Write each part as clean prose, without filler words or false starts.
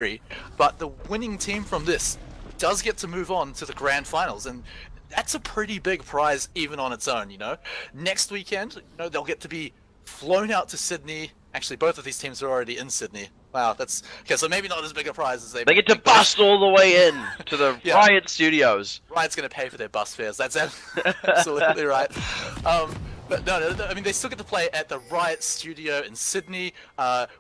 3, but the winning team from this does get to move on to the grand finals, and that's a pretty big prize even on its own, you know? Next weekend, you know, they'll get to be flown out to Sydney. Actually, both of these teams are already in Sydney. Wow, that's... Okay, so maybe not as big a prize as They get to bust all the way in to the Yeah. Riot Studios. Riot's going to pay for their bus fares. That's absolutely right. But no, I mean, they still get to play at the Riot Studio in Sydney,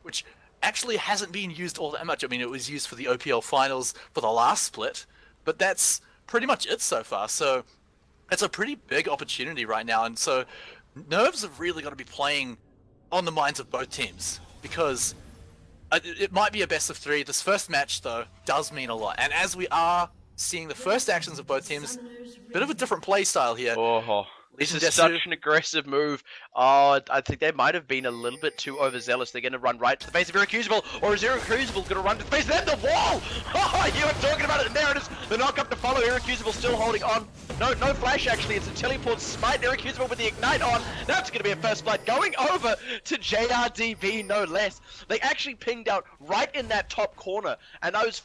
which actually hasn't been used all that much. I mean, it was used for the OPL finals for the last split, but that's pretty much it so far. So it's a pretty big opportunity right now, and so nerves have really got to be playing on the minds of both teams, because it might be a best of 3. This first match, though, does mean a lot, and as we are seeing the first actions of both teams, bit of a different play style here. Oh, this is Desu. such an aggressive move. Oh, I think they might have been a little bit too overzealous. They're going to run right to the face of Irrecusable, or is Irrecusable going to run to the face of them? The wall! Oh, you were talking about it, and there it is. The knock up to follow. Irrecusable still holding on. No flash, actually. It's a teleport smite. Irrecusable with the ignite on. That's going to be a first blood going over to JRDB, no less. They actually pinged out right in that top corner, and I was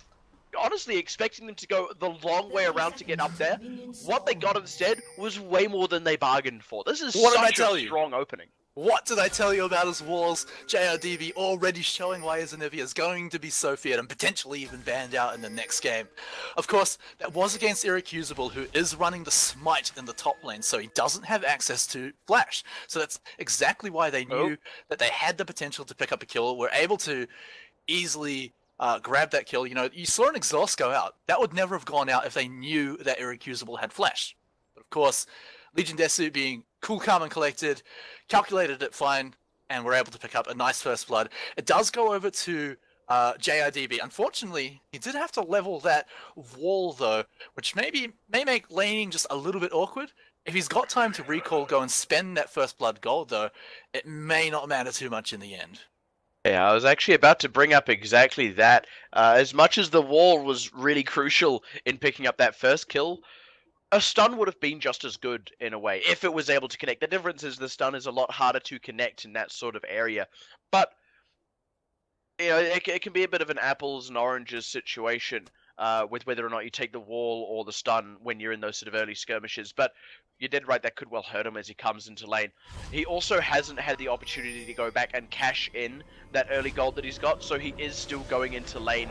honestly expecting them to go the long way around to get up there. What they got instead was way more than they bargained for. This is such a strong opening. What did I tell you about his walls? JRDV already showing why his Anivia is going to be so feared and potentially even banned out in the next game. Of course, that was against Irrecusable, who is running the smite in the top lane, so he doesn't have access to flash. So that's exactly why they knew that they had the potential to pick up a kill, were able to easily grab that kill. You know, you saw an exhaust go out. That would never have gone out if they knew that Irrecusable had flash. But of course, Legion Desu, being cool, calm, and collected, calculated it fine, and were able to pick up a nice first blood. It does go over to JRDB. Unfortunately, he did have to level that wall, though, which may make laning just a little bit awkward. If he's got time to recall, go and spend that first blood gold, though, it may not matter too much in the end. Yeah, I was actually about to bring up exactly that. As much as the wall was really crucial in picking up that first kill, a stun would have been just as good in a way, if it was able to connect. The difference is the stun is a lot harder to connect in that sort of area. But, you know, it can be a bit of an apples and oranges situation with whether or not you take the wall or the stun when you're in those sort of early skirmishes. But you're dead right, that could well hurt him as he comes into lane. He also hasn't had the opportunity to go back and cash in that early gold that he's got, so he is still going into lane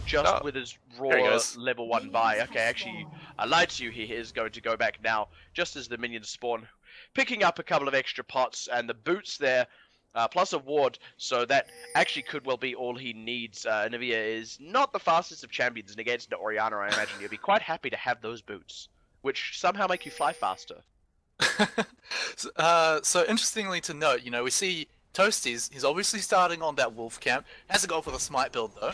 just with his raw level 1 buy. Okay, actually, I lied to you, he is going to go back now, just as the minions spawn. Picking up a couple of extra pots, and the boots there, plus a ward, so that actually could well be all he needs. Nivea is not the fastest of champions, and against the Orianna, I imagine you'll be quite happy to have those boots, which somehow make you fly faster. So interestingly to note, you know, we see Toasties, he's obviously starting on that wolf camp, hasn't gone for the smite build though,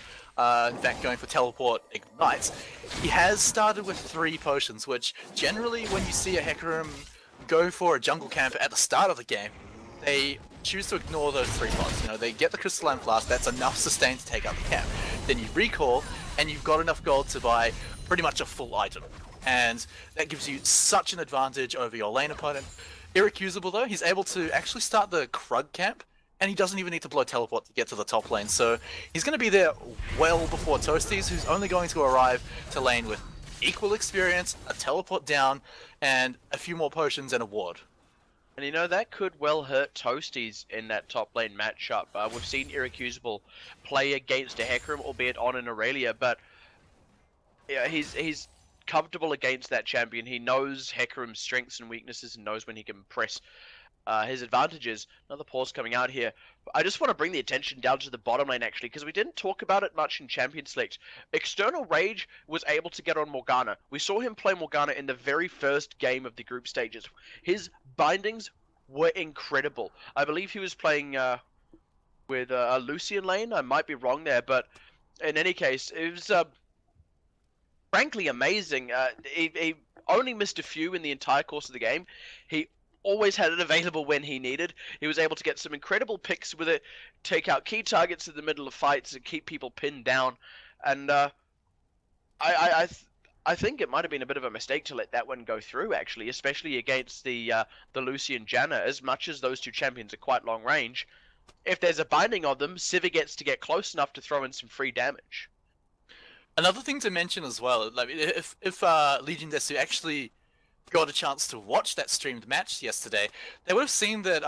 in fact going for teleport ignites. He has started with 3 potions, which generally when you see a Hecarim go for a jungle camp at the start of the game, they choose to ignore those 3 pots. You know, they get the crystalline flask, that's enough sustain to take out the camp. Then you recall, and you've got enough gold to buy pretty much a full item. And that gives you such an advantage over your lane opponent. Irrecusable though, he's able to actually start the Krug camp, and he doesn't even need to blow teleport to get to the top lane. So he's going to be there well before Toasties, who's only going to arrive to lane with equal experience, a teleport down, and a few more potions and a ward. And you know, that could well hurt Toasties in that top lane matchup. We've seen Irrecusable play against a Hecarim, albeit on an Aurelia, but yeah, he's comfortable against that champion. He knows Hecarim's strengths and weaknesses and knows when he can press his advantages. Another pause coming out here. I just want to bring the attention down to the bottom lane actually, because we didn't talk about it much in Champion Select. External Rage was able to get on Morgana. We saw him play Morgana in the very first game of the group stages. His bindings were incredible. I believe he was playing with a Lucian lane. I might be wrong there, but in any case, it was frankly amazing. He only missed a few in the entire course of the game. He always had it available when he needed. He was able to get some incredible picks with it, take out key targets in the middle of fights and keep people pinned down. And I think it might have been a bit of a mistake to let that one go through, actually, especially against the Lucian Janna. As much as those 2 champions are quite long range, if there's a binding of them, Sivir gets to get close enough to throw in some free damage. Another thing to mention as well, like if Legion Desu actually got a chance to watch that streamed match yesterday, they would have seen that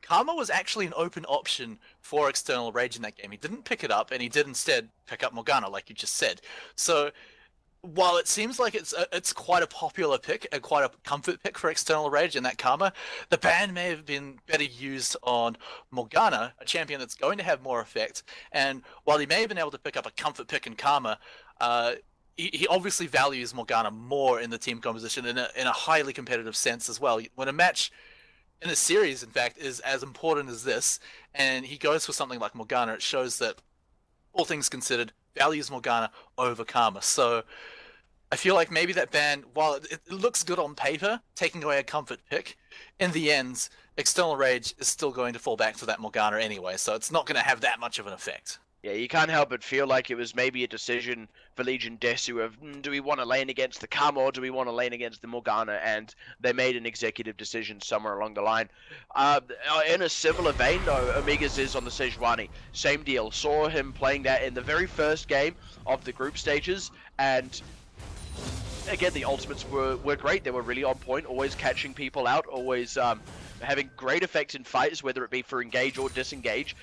Karma was actually an open option for External Rage in that game. He didn't pick it up, and he did instead pick up Morgana, like you just said. So while it seems like it's quite a popular pick and quite a comfort pick for External Rage in that Karma, the ban may have been better used on Morgana, a champion that's going to have more effect. And while he may have been able to pick up a comfort pick in Karma, he obviously values Morgana more in the team composition in a highly competitive sense as well. When a match in a series, in fact, is as important as this, and he goes for something like Morgana, it shows that, all things considered, values Morgana over Karma. So I feel like maybe that ban, while it looks good on paper, taking away a comfort pick, in the end, External Rage is still going to fall back to that Morgana anyway, so it's not going to have that much of an effect. Yeah, you can't help but feel like it was maybe a decision for Legion Desu of, do we want to lane against the Karma or do we want to lane against the Morgana? And they made an executive decision somewhere along the line. In a similar vein, though, Omega's is on the Sejuani. Same deal. Saw him playing that in the very first game of the group stages, and again, the ultimates were great. They were really on point, always catching people out, always having great effects in fights, whether it be for engage or disengage.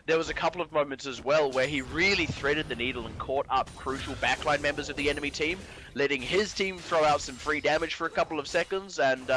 There was a couple of moments as well where he really threaded the needle and caught up crucial backline members of the enemy team, letting his team throw out some free damage for a couple of seconds. And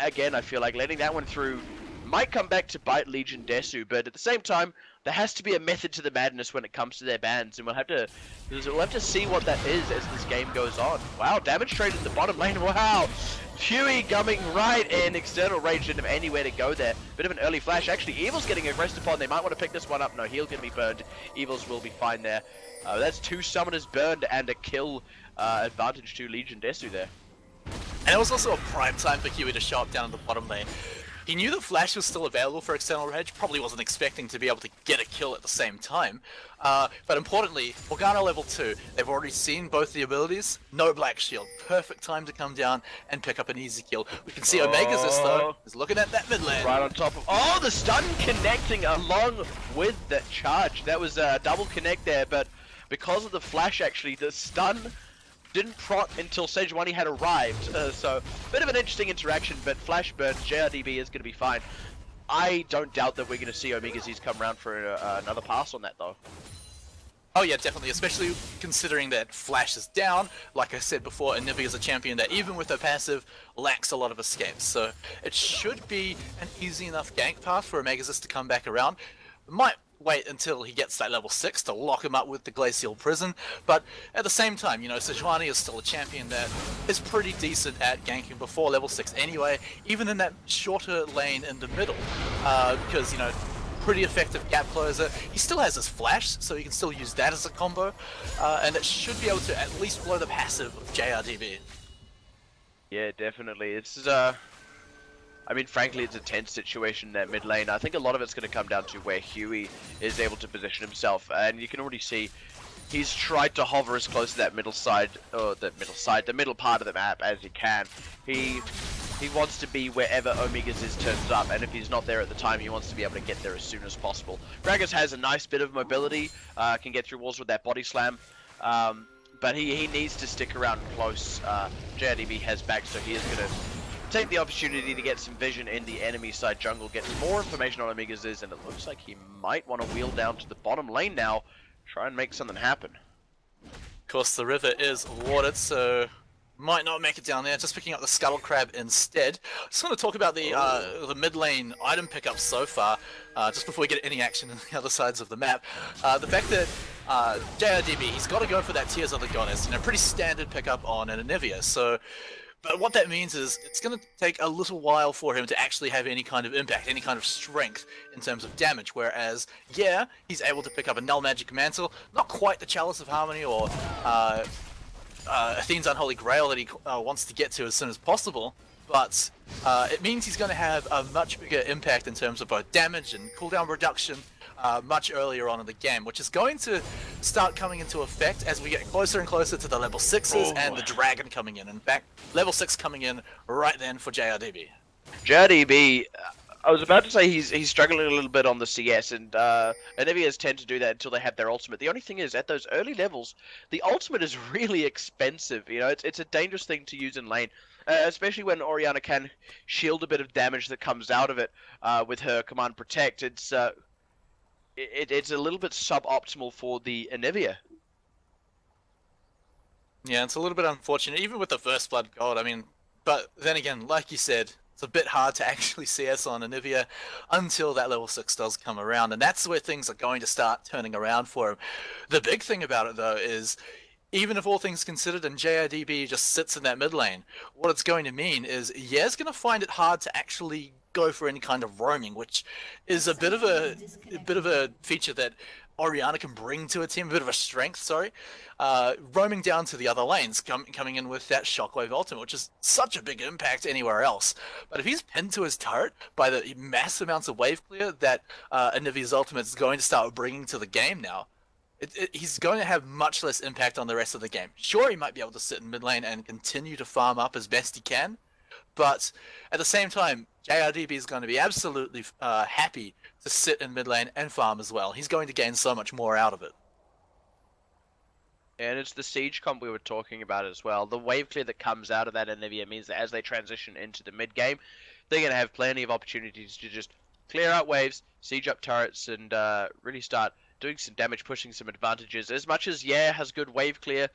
again, I feel like letting that one through might come back to bite Legion Desu, but at the same time, there has to be a method to the madness when it comes to their bans, and we'll have to see what that is as this game goes on. Wow, damage trade in the bottom lane. Wow, Huey coming right in. External Rage didn't have anywhere to go there. Bit of an early flash. Actually, Evil's getting aggressed upon. They might want to pick this one up. No, he'll get me burned. Evils will be fine there. That's 2 summoners burned and a kill advantage to Legion Desu there. And it was also a prime time for Huey to show up down in the bottom lane. He knew the flash was still available for External Rage, probably wasn't expecting to be able to get a kill at the same time. But importantly, Morgana level 2, they've already seen both the abilities, no black shield, perfect time to come down and pick up an easy kill. We can see Omega's though, is looking at that mid lane. Right on top of, oh, the stun connecting along with that charge. That was a double connect there, but because of the flash actually, the stun didn't prot until Sejuani had arrived, so bit of an interesting interaction, but flash burn, JRDB is going to be fine. I don't doubt that we're going to see Omega Z's come around for another pass on that though. Oh yeah, definitely, especially considering that Flash is down. Like I said before, Anivia is a champion that even with her passive, lacks a lot of escapes, so it should be an easy enough gank path for Omega Z to come back around. Might wait until he gets that level 6 to lock him up with the Glacial Prison, but at the same time, you know, Sejuani is still a champion that is pretty decent at ganking before level 6 anyway, even in that shorter lane in the middle, because, you know, pretty effective gap closer. He still has his flash, so he can still use that as a combo, and it should be able to at least blow the passive of JRDB. Yeah, definitely. It's I mean, frankly, it's a tense situation in that mid lane. I think a lot of it's going to come down to where Huey is able to position himself, and you can already see he's tried to hover as close to that middle side, or the middle part of the map as he can. He wants to be wherever Omega's turns up, and if he's not there at the time, he wants to be able to get there as soon as possible. Gragas has a nice bit of mobility, can get through walls with that body slam, but he needs to stick around close. JRDB has back, so he is going to take the opportunity to get some vision in the enemy side jungle, get some more information on Omega's, and it looks like he might want to wheel down to the bottom lane now, try and make something happen. Of course, the river is watered, so might not make it down there, just picking up the Scuttle Crab instead. Just want to talk about the mid lane item pickups so far, just before we get any action on the other sides of the map. The fact that JRDB, he's got to go for that Tears of the Goddess, you know, pretty standard pickup on an Anivia, so... But what that means is it's going to take a little while for him to actually have any kind of impact, any kind of strength in terms of damage, whereas, yeah, he's able to pick up a Null Magic Mantle, not quite the Chalice of Harmony or Athene's Unholy Grail that he wants to get to as soon as possible, but it means he's going to have a much bigger impact in terms of both damage and cooldown reduction much earlier on in the game, which is going to start coming into effect as we get closer and closer to the level 6s and the Dragon coming in. In fact, level 6 coming in right then for JRDB. JRDB, I was about to say he's struggling a little bit on the CS, and Anivias tend to do that until they have their ultimate. The only thing is, at those early levels, the ultimate is really expensive. You know, it's a dangerous thing to use in lane, especially when Orianna can shield a bit of damage that comes out of it with her command protect. It's a little bit suboptimal for the Anivia. Yeah, it's a little bit unfortunate, even with the first blood gold. I mean, but then again, like you said, it's a bit hard to actually CS on Anivia until that level 6 does come around, and that's where things are going to start turning around for him. The big thing about it, though, is even if all things considered and JRDB just sits in that mid lane, what it's going to mean is Ye's going to find it hard to actually go for any kind of roaming, which is a bit of a feature that Orianna can bring to a team, a bit of a strength, sorry. Roaming down to the other lanes, coming in with that Shockwave ultimate, which is such a big impact anywhere else. But if he's pinned to his turret by the mass amounts of wave clear that Anivia's ultimate is going to start bringing to the game now, he's going to have much less impact on the rest of the game. Sure, he might be able to sit in mid lane and continue to farm up as best he can, but at the same time, JRDB is going to be absolutely happy to sit in mid lane and farm as well. He's going to gain so much more out of it. And it's the siege comp we were talking about as well. The wave clear that comes out of that Anivia means that as they transition into the mid game, they're going to have plenty of opportunities to just clear out waves, siege up turrets, and really start doing some damage, pushing some advantages. As much as has good wave clear,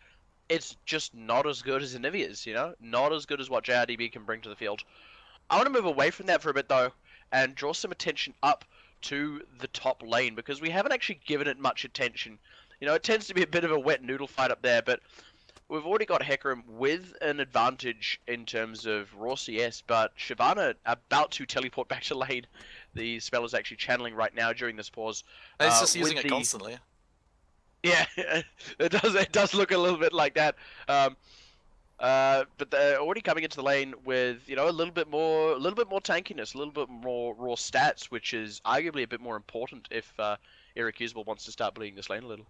it's just not as good as Anivia's, you know? Not as good as what JRDB can bring to the field. I want to move away from that for a bit, though, and draw some attention up to the top lane, because we haven't actually given it much attention. You know, it tends to be a bit of a wet noodle fight up there, but we've already got Hecarim with an advantage in terms of raw CS, but Shyvana about to teleport back to lane. The spell is actually channeling right now during this pause. He's just using it constantly. Yeah, it does look a little bit like that. But they're already coming into the lane with, you know, a little bit more tankiness, a little bit more raw stats, which is arguably a bit more important if Irrecusable wants to start bleeding this lane a little.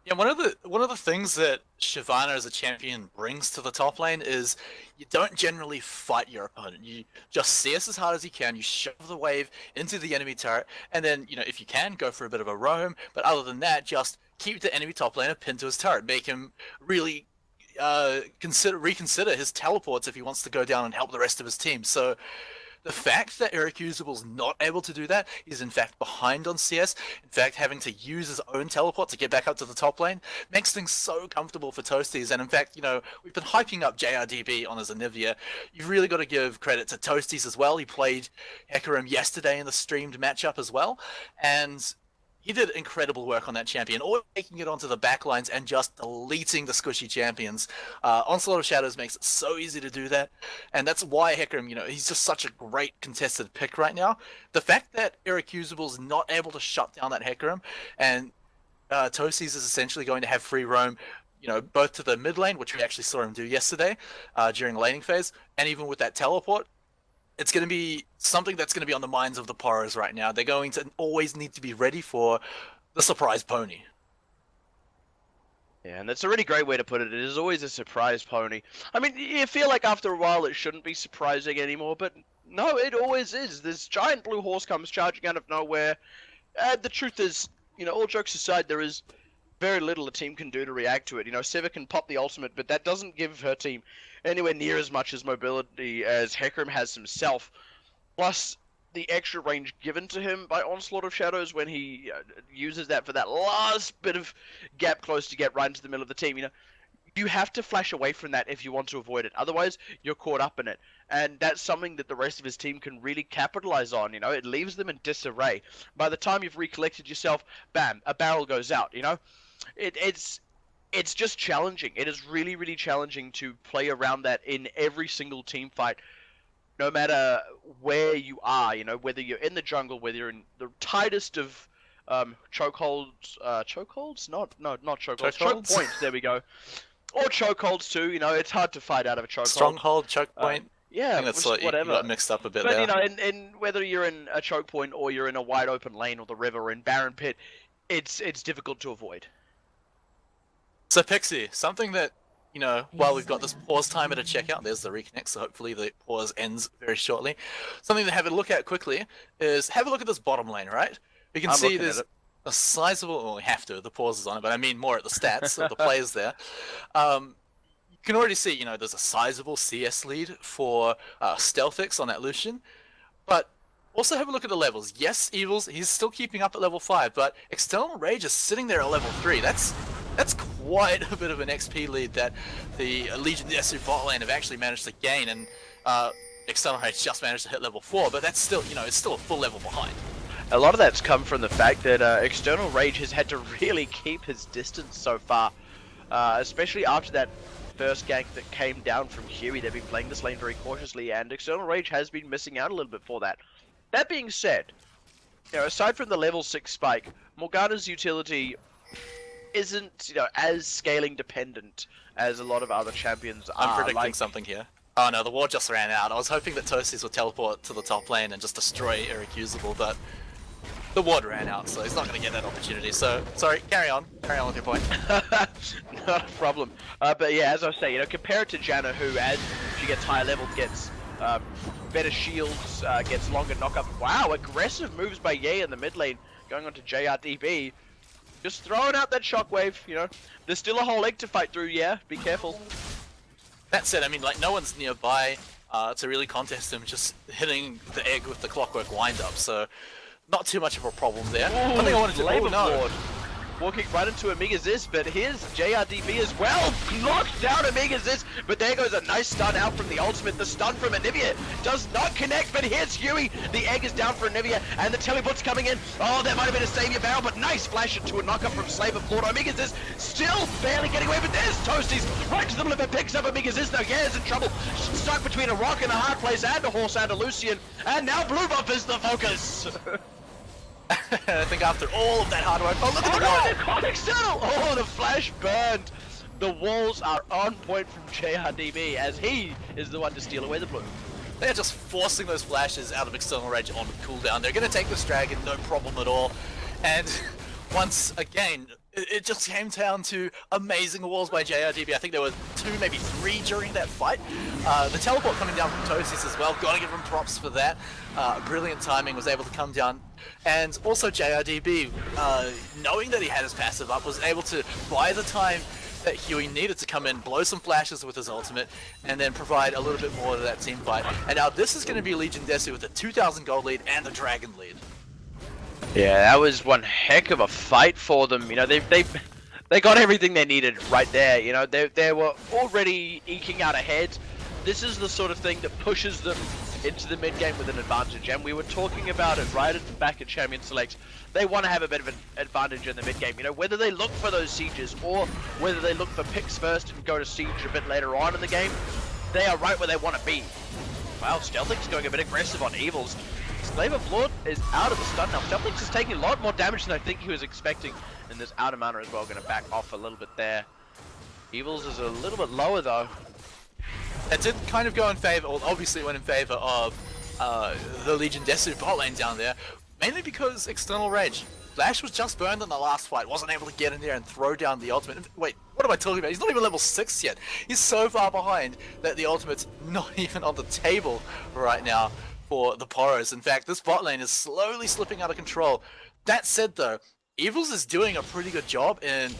Yeah, one of the things that Shyvana as a champion brings to the top lane is you don't generally fight your opponent. You just CS as hard as you can, you shove the wave into the enemy turret, and then, you know, if you can, go for a bit of a roam, but other than that, just keep the enemy top laner pinned to his turret, make him really reconsider his teleports if he wants to go down and help the rest of his team. So the fact that Irrecusable's not able to do that, he's in fact behind on CS, in fact having to use his own teleport to get back up to the top lane, makes things so comfortable for Toasties. And in fact, you know, we've been hyping up JRDB on his Anivia. You've really got to give credit to Toasties as well. He played Hecarim yesterday in the streamed matchup as well, and he did incredible work on that champion, or taking it onto the backlines and just deleting the squishy champions. Onslaught of Shadows makes it so easy to do that, and that's why Hecarim, you know, he's just such a great contested pick right now. The fact that Irrecusable's not able to shut down that Hecarim, and Toasties is essentially going to have free roam, you know, both to the mid lane, which we actually saw him do yesterday during the laning phase, and even with that teleport, it's going to be something that's going to be on the minds of the Poros right now. They're going to always need to be ready for the surprise pony. Yeah, and that's a really great way to put it. It is always a surprise pony. I mean, you feel like after a while it shouldn't be surprising anymore, but no, it always is. This giant blue horse comes charging out of nowhere. The truth is, you know, all jokes aside, there is very little a team can do to react to it. You know, Sivir can pop the ultimate, but that doesn't give her team anywhere near as much as mobility as Hecarim has himself. Plus, the extra range given to him by Onslaught of Shadows when he uses that for that last bit of gap close to get right into the middle of the team. You know, you have to flash away from that if you want to avoid it. Otherwise, you're caught up in it. And that's something that the rest of his team can really capitalize on. You know, it leaves them in disarray. By the time you've recollected yourself, bam, a barrel goes out. You know, it's just challenging. It is really, really challenging to play around that in every single team fight, no matter where you are. You know, whether you're in the jungle, whether you're in the tightest of chokeholds, chokeholds? Not chokeholds. Choke points. There we go. Or chokeholds too. You know, it's hard to fight out of a chokehold. Stronghold, choke point. Yeah, I think that's like, whatever. You got mixed up a bit but there. You know, in whether you're in a choke point or you're in a wide open lane or the river or in Barren Pit, it's difficult to avoid. So Pixie, something that you know, while we've got this pause timer to check out, there's the reconnect, so hopefully the pause ends very shortly. Something to have a look at quickly is have a look at this bottom lane, right? We can see there's a sizable, well, we have to, the pause is on it, but I mean more at the stats of the players there. You can already see, you know, there's a sizable CS lead for Stealthix on that Lucian, but also have a look at the levels. Yes, Evils, he's still keeping up at level 5, but External Rage is sitting there at level 3. That's quite a bit of an XP lead that the Legion Desu bot lane have actually managed to gain, and External Rage just managed to hit level 4, but that's still, you know, it's still a full level behind. A lot of that's come from the fact that External Rage has had to really keep his distance so far, especially after that first gank that came down from Huey. They've been playing this lane very cautiously, and External Rage has been missing out a little bit for that. That being said, you know, aside from the level 6 spike, Morgana's utility isn't, you know, as scaling dependent as a lot of other champions are. I'm predicting something here. Oh no, the ward just ran out. I was hoping that Toasties would teleport to the top lane and just destroy Irrecusable, but the ward ran out, so he's not going to get that opportunity. So, sorry, carry on with your point. Not a problem. But yeah, as I say, you know, compare it to Janna, who, as she gets higher level, gets better shields, gets longer knockup. Wow, aggressive moves by Ye in the mid lane, going on to JRDB. Just throwing out that shockwave, you know. There's still a whole egg to fight through, yeah, be careful. That said, I mean, like, no one's nearby to really contest him, just hitting the egg with the clockwork wind-up, so not too much of a problem there. Ooh, one thing I wanted to Labor Lord walking right into Amiga Ziz, but here's JRDB as well. Knocks down Amiga Ziz, but there goes a nice stun out from the ultimate. The stun from Anivia does not connect, but here's Huey. The egg is down for Anivia, and the teleport's coming in. Oh, that might have been a savior barrel, but nice flash into a knockup from Slave of Lord. Amiga Ziz still barely getting away, but there's Toasties right to the liver, picks up Amiga Ziz. Now, yeah, is in trouble. Stuck between a rock and a hard place, and a horse and a Lucian, and now Blue Buff is the focus. I think after all of that hard work, oh look at the wall! They're caught external! Oh, the flash burned! The walls are on point from JRDB as he is the one to steal away the blue. They're just forcing those flashes out of External Rage on cooldown. They're going to take this dragon, no problem at all. And once again, it just came down to amazing walls by JRDB. I think there were 2, maybe 3 during that fight. The teleport coming down from Toasties as well. Gotta give him props for that. Brilliant timing, was able to come down. And also JRDB, knowing that he had his passive up, was able to buy the time that Huey needed to come in, blow some flashes with his ultimate, and then provide a little bit more to that team fight. And now this is going to be Legion Desu with a 2,000 gold lead and a dragon lead. Yeah, that was one heck of a fight for them. You know, they got everything they needed right there. You know, they were already eking out ahead. This is the sort of thing that pushes them into the mid game with an advantage, and we were talking about it right at the back at Champion Select. They want to have a bit of an advantage in the mid game. You know, whether they look for those sieges or whether they look for picks first and go to siege a bit later on in the game, they are right where they want to be. Wow, Stealthix going a bit aggressive on Evils. Slave of Lord is out of the stun now. Stealthix is taking a lot more damage than I think he was expecting, and this outer mana as well going to back off a little bit there. Evils is a little bit lower though. That did kind of go in favor, or obviously went in favor of the Legion Desu bot lane down there, mainly because External Rage. Flash was just burned in the last fight, wasn't able to get in there and throw down the ultimate. Wait, what am I talking about? He's not even level 6 yet. He's so far behind that the ultimate's not even on the table right now for the Poros. In fact, this bot lane is slowly slipping out of control. That said though, Evils is doing a pretty good job in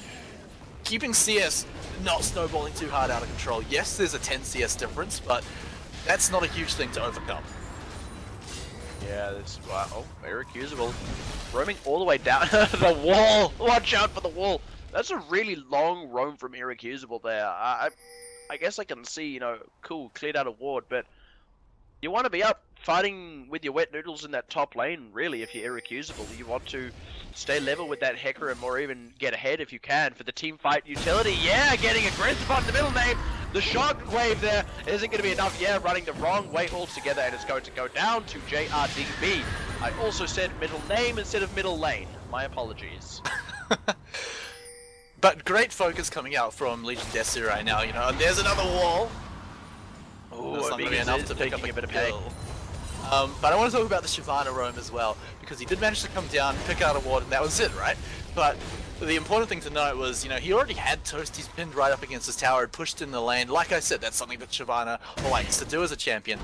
keeping CS not snowballing too hard out of control. Yes, there's a 10 CS difference, but that's not a huge thing to overcome. Yeah, this is wow. Oh, Irrecusable. Roaming all the way down the wall. Watch out for the wall. That's a really long roam from Irrecusable there. I guess I can see, you know, cool, cleared out a ward, but you want to be up fighting with your wet noodles in that top lane, really, if you're Irrecusable. You want to stay level with that Hecarim or even get ahead if you can for the team fight utility. Yeah, getting aggressive on the middle name. The shockwave there isn't going to be enough. Yeah, running the wrong way altogether, and it's going to go down to JRDB. I also said middle name instead of middle lane. My apologies. But great focus coming out from Legion Desu right now, you know, and there's another wall. Oh, that's not going to be enough to pick up a bit of kill. But I want to talk about the Shyvana roam as well, because he did manage to come down, pick out a ward, and that was it, right? But the important thing to note was, you know, he already had Toasties pinned right up against his tower and pushed in the lane. Like I said, that's something that Shyvana likes to do as a champion.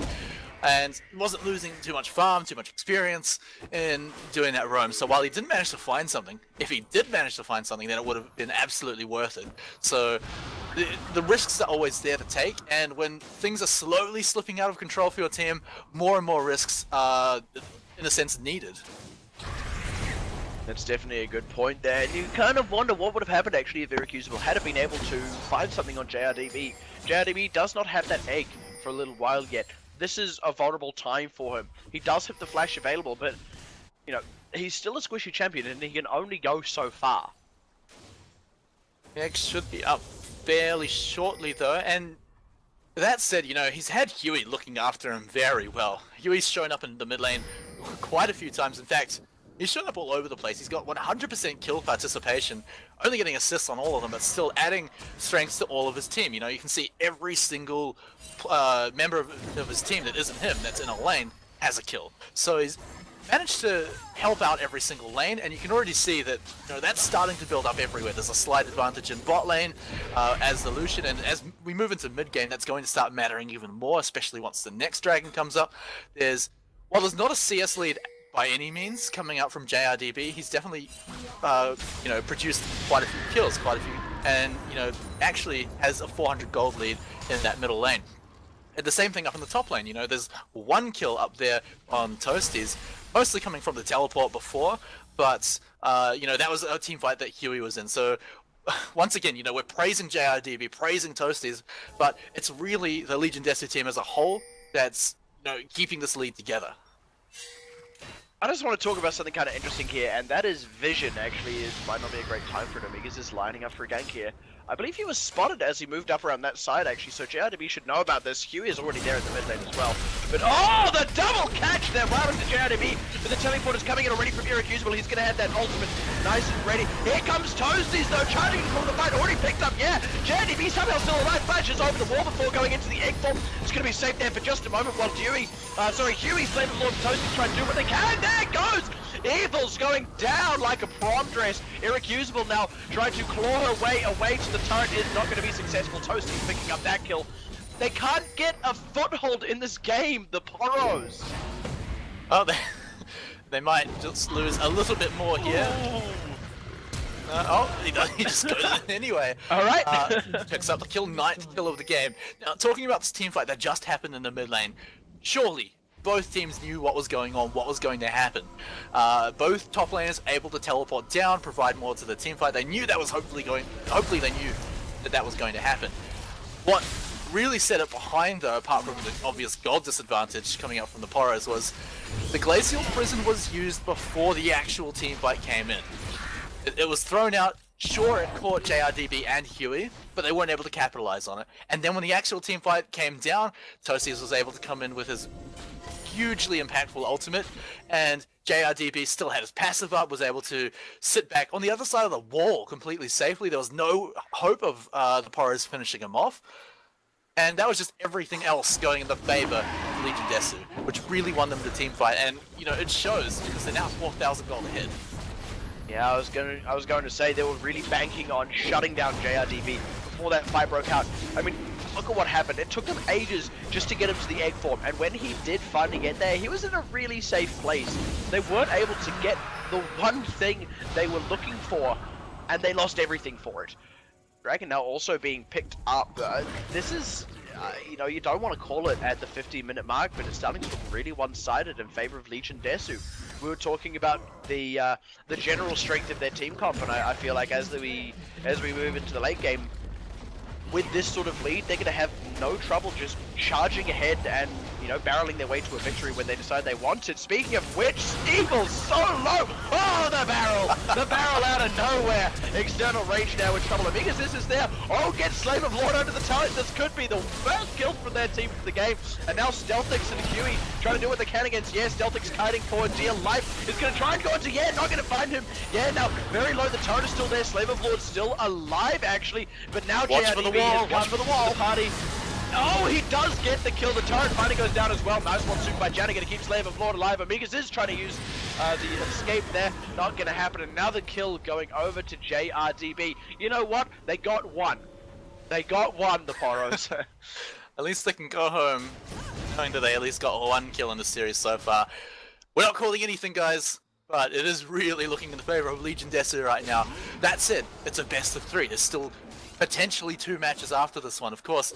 And wasn't losing too much farm, too much experience in doing that roam. So while he didn't manage to find something, if he did manage to find something, then it would have been absolutely worth it. So the risks are always there to take, and when things are slowly slipping out of control for your team, more and more risks are, in a sense, needed. That's definitely a good point there. And you kind of wonder what would have happened actually if Irrecusable had been able to find something on JRDB. JRDB does not have that egg for a little while yet. This is a vulnerable time for him. He does have the flash available, but, you know, he's still a squishy champion and he can only go so far. Egg should be up fairly shortly though, and that said, you know, he's had Huey looking after him very well. Huey's shown up in the mid lane quite a few times. In fact, he's shown up all over the place. He's got 100% kill participation, only getting assists on all of them, but still adding strengths to all of his team. You know, you can see every single member of his team that isn't him, that's in a lane, has a kill. So he's managed to help out every single lane, and you can already see that, you know, that's starting to build up everywhere. There's a slight advantage in bot lane as the Lucian, and as we move into mid game, that's going to start mattering even more, especially once the next dragon comes up. While there's not a CS lead by any means coming out from JRDB, he's definitely, you know, produced quite a few kills, and, you know, actually has a 400 gold lead in that middle lane. And the same thing up in the top lane, you know, there's one kill up there on Toasties, mostly coming from the teleport before, but, you know, that was a team fight that Huey was in. So, once again, you know, we're praising JRDB, praising Toasties, but it's really the Legion Desu team as a whole that's, you know, keeping this lead together. I just want to talk about something kind of interesting here, and that is Vision. Actually, might not be a great time for him because he's lining up for a gank here. I believe he was spotted as he moved up around that side, actually, so JRDB should know about this. Huey is already there in the mid lane as well. But, oh, the double catch there! Wow, into JRDB, but the teleport is coming in already from Irrecusable. He's going to have that ultimate nice and ready. Here comes Toasties, though, charging in for the fight, already picked up, yeah! JRDB somehow still alive, flashes over the wall before going into the egg form. It's going to be safe there for just a moment while Huey's Flame of Lord Toasties trying to do what they can. There it goes! Evil's going down like a prom dress. Irrecusable now trying to claw her way away to the turret is not going to be successful. Toasties picking up that kill. They can't get a foothold in this game, the Poros. Oh, they might just lose a little bit more here. He just goes in anyway. Alright. Picks up the kill, 9th kill of the game. Now, talking about this team fight that just happened in the mid lane, surely both teams knew what was going on, what was going to happen. Both top laners able to teleport down, provide more to the team fight. They knew that was hopefully they knew that was going to happen. What really set it behind, though, apart from the obvious gold disadvantage coming out from the Poros, was the Glacial Prison was used before the actual team fight came in. It was thrown out. Sure, it caught JRDB and Huey, but they weren't able to capitalize on it. And then when the actual team fight came down, Toasties was able to come in with his hugely impactful ultimate, and JRDB still had his passive up, was able to sit back on the other side of the wall completely safely. There was no hope of the Poros finishing him off, and that was just everything else going in the favor of Legion Desu, which really won them the team fight, and, you know, it shows, because they're now 4,000 gold ahead. Yeah, I was going to say they were really banking on shutting down JRDB before that fight broke out. I mean, look at what happened. It took them ages just to get him to the egg form, and when he did finally get there, he was in a really safe place. They weren't able to get the one thing they were looking for, and they lost everything for it. Dragon now also being picked up. This is, you know, you don't want to call it at the 50-minute mark, but it's starting to look really one-sided in favor of Legion Desu. We were talking about the general strength of their team comp, and I feel like as we move into the late game, with this sort of lead, they're going to have no trouble just charging ahead and, you know, barreling their way to a victory when they decide they want it. Speaking of which, Evil's so low! Oh, the barrel! The barrel out of nowhere! External range now with trouble. Amigas, this is there. Oh, get Slave of Lord under the turret. This could be the first kill from their team for the game. And now Stealthix and Huey trying to do what they can against, yeah, Stealthix kiting for dear life. Is going to try and go into, yeah, not going to find him. Yeah, now, very low. The turret is still there. Slave of Lord still alive, actually. But now Watch for the wall. Watch for the wall. The party. Oh, he does get the kill. The turret finally goes down as well. Nice one, super by Janna, going to keep Slave of Lord alive. Amigas is trying to use The escape there, not going to happen. Another kill going over to JRDB. You know what? They got one. They got one, the Poros. At least they can go home knowing that they at least got one kill in the series so far. We're not calling anything, guys, but it is really looking in the favor of Legion Desu right now. That said, it's a best of 3. There's still potentially 2 matches after this one. Of course,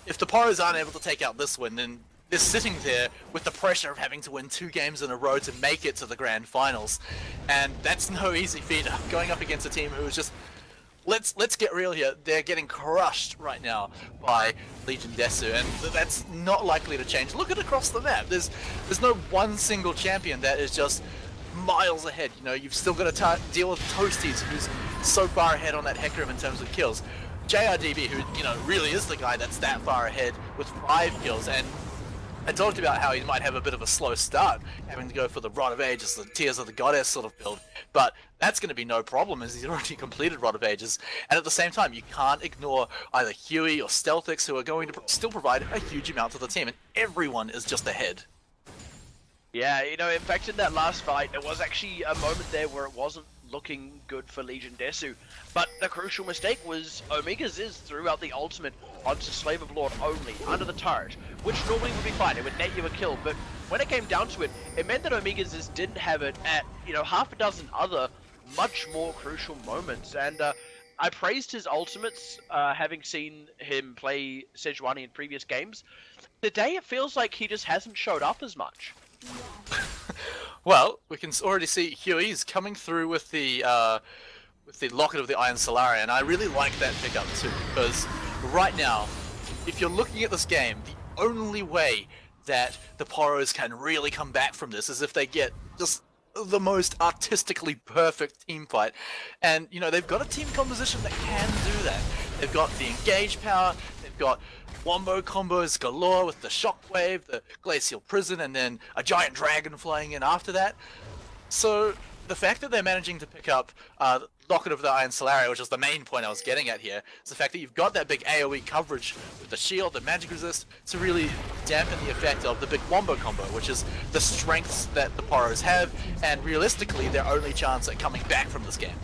if the Poros aren't able to take out this win, then they're sitting there with the pressure of having to win 2 games in a row to make it to the grand finals. And that's no easy feat, going up against a team who is just... Let's get real here. They're getting crushed right now by Legion Desu, and that's not likely to change. Look at across the map. There's no one single champion that is just miles ahead. You know, you've still got to deal with Toasties, who's so far ahead on that Hecarim in terms of kills. JRDB, who, you know, really is the guy that's that far ahead with 5 kills, and I talked about how he might have a bit of a slow start, having to go for the Rod of Ages, the Tears of the Goddess sort of build, but that's going to be no problem as he's already completed Rod of Ages, and at the same time, you can't ignore either Huey or Stealthix, who are going to still provide a huge amount to the team, and everyone is just ahead. Yeah, you know, in fact, in that last fight, there was actually a moment there where it wasn't looking good for Legion Desu, but the crucial mistake was Omega Ziz threw out the ultimate onto Slave of Lord only, under the turret, which normally would be fine, it would net you a kill, but when it came down to it, it meant that Omega Ziz didn't have it at, you know, half a dozen other much more crucial moments, and I praised his ultimates, having seen him play Sejuani in previous games. Today it feels like he just hasn't showed up as much. Well, we can already see Huey's coming through with the Locket of the Iron Solari, and I really like that pickup too, because right now, if you're looking at this game, the only way that the Poros can really come back from this is if they get just the most artistically perfect team fight. And, you know, they've got a team composition that can do that. They've got the engage power, they've got wombo combos galore with the Shockwave, the Glacial Prison, and then a giant dragon flying in after that. So the fact that they're managing to pick up Locket of the Iron Solari, which is the main point I was getting at here, is the fact that you've got that big AoE coverage with the shield, the magic resist, to really dampen the effect of the big wombo combo, which is the strengths that the Poros have, and realistically their only chance at coming back from this game.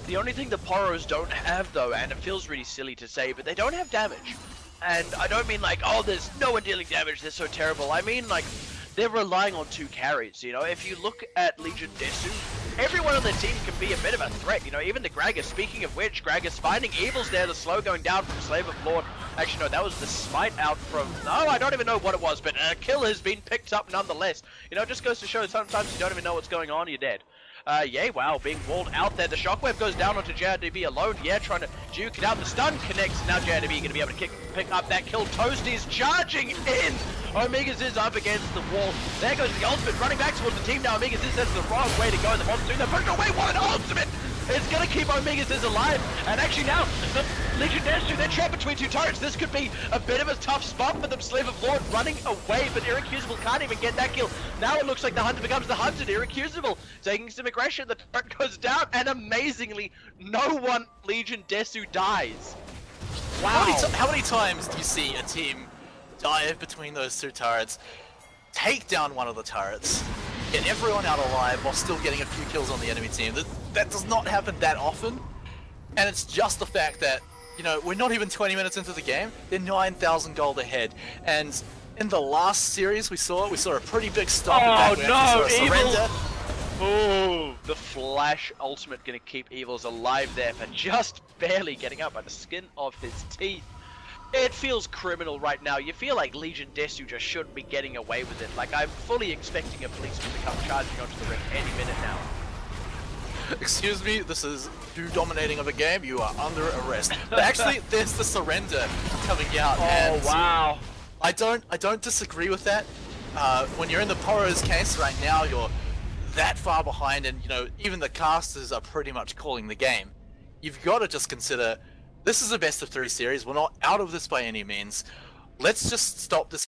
The only thing the Poros don't have though, and it feels really silly to say, but they don't have damage. And I don't mean like, oh, there's no one dealing damage, they're so terrible. I mean like, they're relying on 2 carries, you know? If you look at Legion Desu, everyone on their team can be a bit of a threat, you know? Even the Gragas. Speaking of which, Gragas finding Evils there, the slow going down from Slave of Lord. Actually, no, that was the smite out from... No, I don't even know what it was, but a kill has been picked up nonetheless. You know, it just goes to show sometimes you don't even know what's going on, you're dead. Yeah, wow, being walled out there. The Shockwave goes down onto JRDB alone. Yeah, trying to juke it out. The stun connects. Now JRDB going to be able to pick up that kill. Toasty's charging in. Omega Ziz up against the wall. There goes the ultimate running back towards the team now. Omega Ziz, that's the wrong way to go. The monster doing that. Push away. What an ultimate! It's going to keep Omega Ziz alive. And actually now, the Legion Desu, they're trapped between 2 turrets. This could be a bit of a tough spot for them. Slave of Lord running away, but Irrecusable can't even get that kill. Now it looks like the Hunter becomes the Hunted. Irrecusable taking some aggression. The turret goes down, and amazingly, no one Legion Desu dies. Wow. How many times do you see a team dive between those 2 turrets, take down one of the turrets, get everyone out alive while still getting a few kills on the enemy team? That does not happen that often, and it's just the fact that, you know, we're not even 20 minutes into the game, they're 9,000 gold ahead, and in the last series we saw a pretty big stop. Oh no, Evil! Oh, the Flash ultimate gonna keep Evils alive there for just barely getting up by the skin of his teeth. It feels criminal right now. You feel like Legion Desu just shouldn't be getting away with it. Like, I'm fully expecting a policeman to come charging onto the ring any minute now. Excuse me, this is too dominating of a game. You are under arrest. But actually, there's the surrender coming out. Oh, and wow. I don't disagree with that. When you're in the Poros case right now, you're that far behind, and, you know, even the casters are pretty much calling the game. You've got to just consider, this is a best of 3 series. We're not out of this by any means. Let's just stop this